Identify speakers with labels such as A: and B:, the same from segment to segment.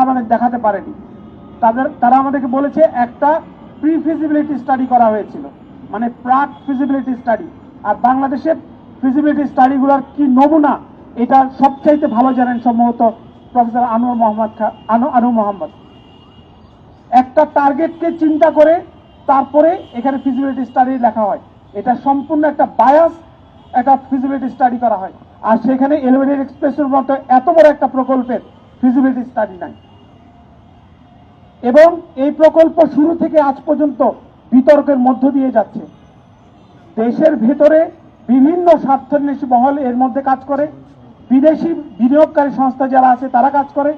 A: আমাদের দেখাতে পারেনি। তারা আমাদেরকে বলেছে একটা প্রি ফিজিবিলিটি স্টাডি করা হয়েছিল, মানে প্রাক ফিজিবিলিটি স্টাডি। আর বাংলাদেশের ফিজিবিলিটি স্টাডিগুলোর কি নমুনা, এটা সবচাইতে ভালো জানেন সম্ভবত প্রফেসর আনোয়ার মোহাম্মদ। একটা টার্গেটকে চিন্তা করে তারপরে এখানে ফিজিবিলিটি স্টাডি লেখা হয়, এটা সম্পূর্ণ একটা বায়াস একটা ফিজিবিলিটি স্টাডি করা হয়। আর সেখানে এলিভেটেড এক্সপ্রেসের মতো এত বড় একটা প্রকল্পের ফিজিবিলিটি স্টাডি নাই। এবং এই প্রকল্প শুরু থেকে আজ পর্যন্ত বিতর্কের মধ্য দিয়ে যাচ্ছে। দেশের ভেতরে বিভিন্ন স্বার্থান্বেষী মহল এর মধ্যে কাজ করে, বিদেশি বিনিয়োগকারী সংস্থা যারা আছে তারা কাজ করে,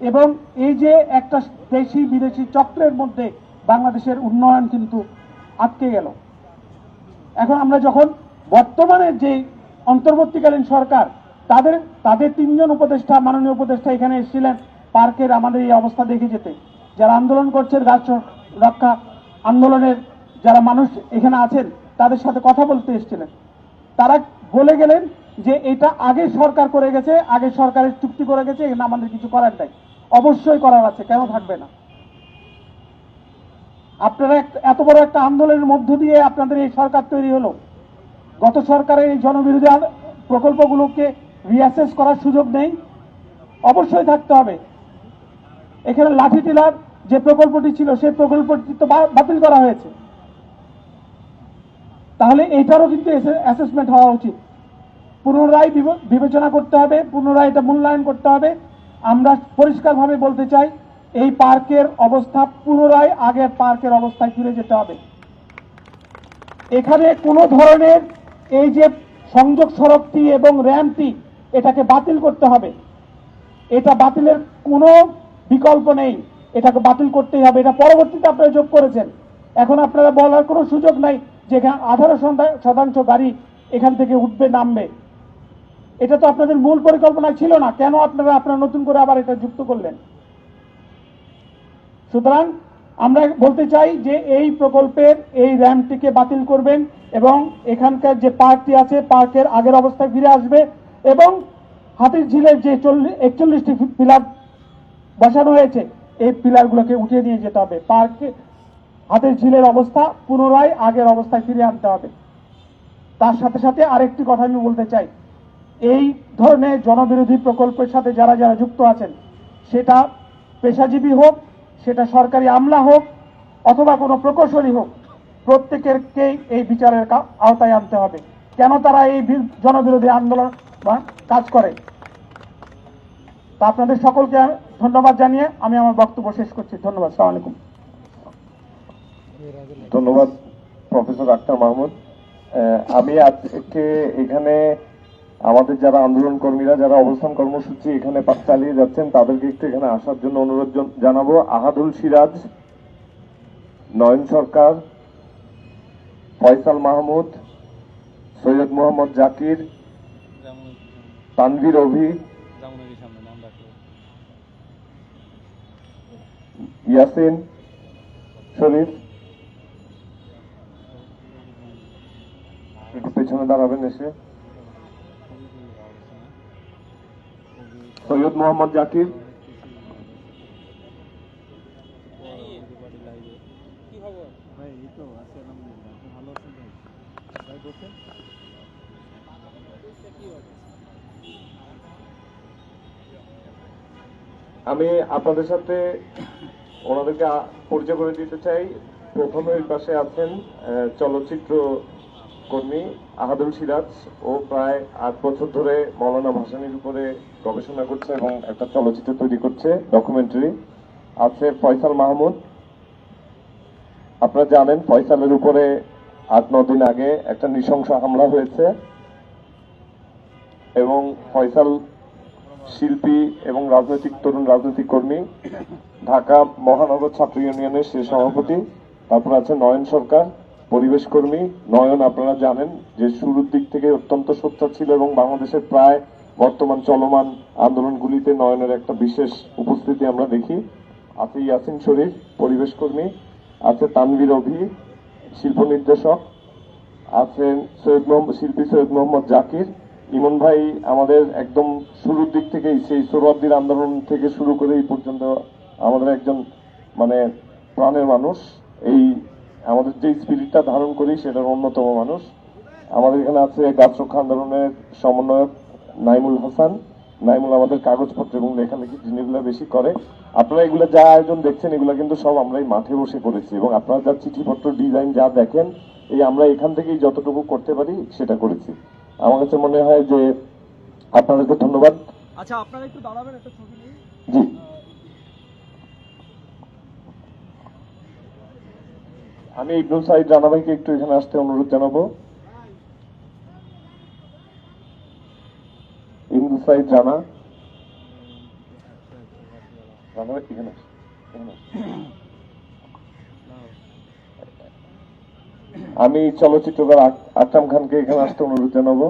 A: এবং এই যে একটা দেশি বিদেশি চক্রের মধ্যে বাংলাদেশের উন্নয়ন কিন্তু আটকে গেল। এখন আমরা যখন বর্তমানে যে অন্তর্বর্তীকালীন সরকার, তাদের তিনজন উপদেষ্টা, মাননীয় উপদেষ্টা এখানে এসেছিলেন পার্কের আমাদের এই অবস্থা দেখে যেতে। যারা আন্দোলন করছেন, গাছ রক্ষা আন্দোলনের যারা মানুষ এখানে আছেন, তাদের সাথে কথা বলতে এসেছিলেন। তারা বলে গেলেন যে এটা আগে সরকার করে গেছে, আগে সরকারের চুক্তি করে গেছে, এখানে আমাদের কিছু করার নাই। অবশ্যই করার আছে, কেন থাকবে না? আপনারা এত বড় একটা আন্দোলনের মধ্য দিয়ে আপনাদের এই সরকার তৈরি হলো। গত সরকারের এই জনবিরোধী প্রকল্পগুলোকে রিঅ্যাসেস করার সুযোগ নেই, অবশ্যই থাকতে হবে। এখানে লাঠি টিলার যে প্রকল্পটি ছিল সেই প্রকল্পটি তো বাতিল করা হয়েছে, তাহলে এইটারও কিন্তু অ্যাসেসমেন্ট হওয়া উচিত। পুনরায় বিবেচনা করতে হবে, পুনরায় এটা মূল্যায়ন করতে হবে। আমরা পরিষ্কারভাবে বলতে চাই, এই পার্কের অবস্থা পুনরায় আগের পার্কের অবস্থায় ফিরে যেতে হবে। এখানে কোনো ধরনের এই যে সংযোগ সড়কটি এবং র্যাম্পটি, এটাকে বাতিল করতে হবে। এটা বাতিলের কোনো বিকল্প নেই, এটাকে বাতিল করতেই হবে। এটা পরবর্তীতে আপনারা যোগ করেছেন, এখন আপনারা বলার কোনো সুযোগ নাই যে এখানে 18% গাড়ি এখান থেকে উঠবে নামবে। এটা তো আপনাদের মূল পরিকল্পনা ছিল না, কেন আপনারা নতুন করে আবার এটা যুক্ত করলেন? সুতরাং আমরা বলতে চাই যে এই প্রকল্পের এই র্যাম্পটিকে বাতিল করবেন এবং এখানকার যে পার্কটি আছে পার্কের আগের অবস্থায় ফিরে আসবে, এবং হাতির ঝিলের যে 41টি পিলার বসানো হয়েছে এই পিলারগুলোকে উঠিয়ে নিয়ে যেতে হবে। পার্কে হাতির ঝিলের অবস্থা পুনরায় আগের অবস্থায় ফিরে আনতে হবে। তার সাথে সাথে আরেকটি কথা আমি বলতে চাই, এই ধরনের জনবিরোধী প্রকল্পের সাথে যারা যারা যুক্ত আছেন, সেটা পেশাজীবী হোক, সেটা সরকারি আমলা হোক, অথবা কোনো প্রকৌশলী হোক, প্রত্যেকেরকেই এই বিচারের আওতায় আনতে হবে। কেন তারা এই জনবিরোধী আন্দোলন বা কাজ করে। তা আপনাদের সকলকে ধন্যবাদ জানিয়ে আমি আমার বক্তব্য শেষ করছি। ধন্যবাদ। আসসালামু আলাইকুম।
B: ধন্যবাদ প্রফেসর আক্তার মাহমুদ। আমি আজকে এখানে আমাদের যারা আন্দোলন কর্মীরা যারা অবস্থান কর্মসূচি এখানে চালিয়ে যাচ্ছেন তাদেরকে একটু এখানে আসার জন্য অনুরোধ জানাবো। আহাদুল সিরাজ, নয়ন সরকার, ফয়সাল মাহমুদ, সৈয়দ মোহাম্মদ জাকির, তানভীর অভি, ইয়াসিন শরীফ, একটু পেছনে দাঁড়াবেন এসে, সৈয়দ মোহাম্মদ জাকির, আমি আপনাদের সাথে ওনাদেরকে পরিচয় করে দিতে চাই। প্রথমে ওই পাশে আছেন চলচ্চিত্র কর্মী আহাদুল সিরাজ। ও প্রায় 8 বছর ধরে মৌলানা ভাসানীর উপরে গবেষণা করছে এবং একটা চলচ্চিত্র তৈরি করছে, ডকুমেন্টারি। আছে ফয়সাল মাহমুদ। আপনারা জানেন ফয়সালের উপরে 8-9 দিন আগে একটা নৃশংস হামলা হয়েছে এবং ফয়সাল শিল্পী এবং তরুণ রাজনৈতিক কর্মী, ঢাকা মহানগর ছাত্র ইউনিয়নের সে সভাপতি। তারপর আছে নয়ন সরকার, পরিবেশ কর্মী। নয়ন আপনারা জানেন যে শুরুর দিক থেকে অত্যন্ত সোচ্চার ছিল এবং বাংলাদেশের প্রায় বর্তমান চলমান আন্দোলনগুলিতে নয়নের একটা বিশেষ উপস্থিতি আমরা দেখি। আছে ইয়াসিন শরীফ, পরিবেশ কর্মী। আছে তানভীর অভি, শিল্প নির্দেশক। আছেন শিল্পী সৈয়দ মোহাম্মদ জাকির, ইমন ভাই আমাদের একদম শুরুর দিক থেকেই সেই সোহরাওয়ার্দীর আন্দোলন থেকে শুরু করে এই পর্যন্ত আমাদের একজন মানে প্রাণের মানুষ। এই আমাদের যে স্পিরিটটা ধারণ করি সেটার অন্যতম মানুষ। আমাদের এখানে আছে গাছ রক্ষা আন্দোলনের সমন্বয়ক নাইমুল হাসান। নাইমুল আমাদের কাগজপত্র এবং লেখালেখি জিনিসগুলো বেশি করে। আপনারা এগুলো যা আয়োজন দেখছেন এগুলো কিন্তু সব আমরা এই মাঠে বসে করেছি, এবং আপনারা যা চিঠিপত্র ডিজাইন যা দেখেন এই আমরা এখান থেকেই যতটুকু করতে পারি সেটা করেছি। আমার কাছে মনে হয় যে আপনাদেরকে ধন্যবাদ।
C: আচ্ছা, আপনারা একটু দাঁড়াবেন, একটা ছবি নিন।
B: জি, আমি ইবনুল সাইদ রানা ভাইকে একটু এখানে আসতে অনুরোধ জানাবো। ইবনুল সাইদ রানা, রানা ভাই এখানে আসুন, এখানে আসুন। আমি চলচ্চিত্রকার আকরাম খানকে এখানে আসতে অনুরোধ জানাবো।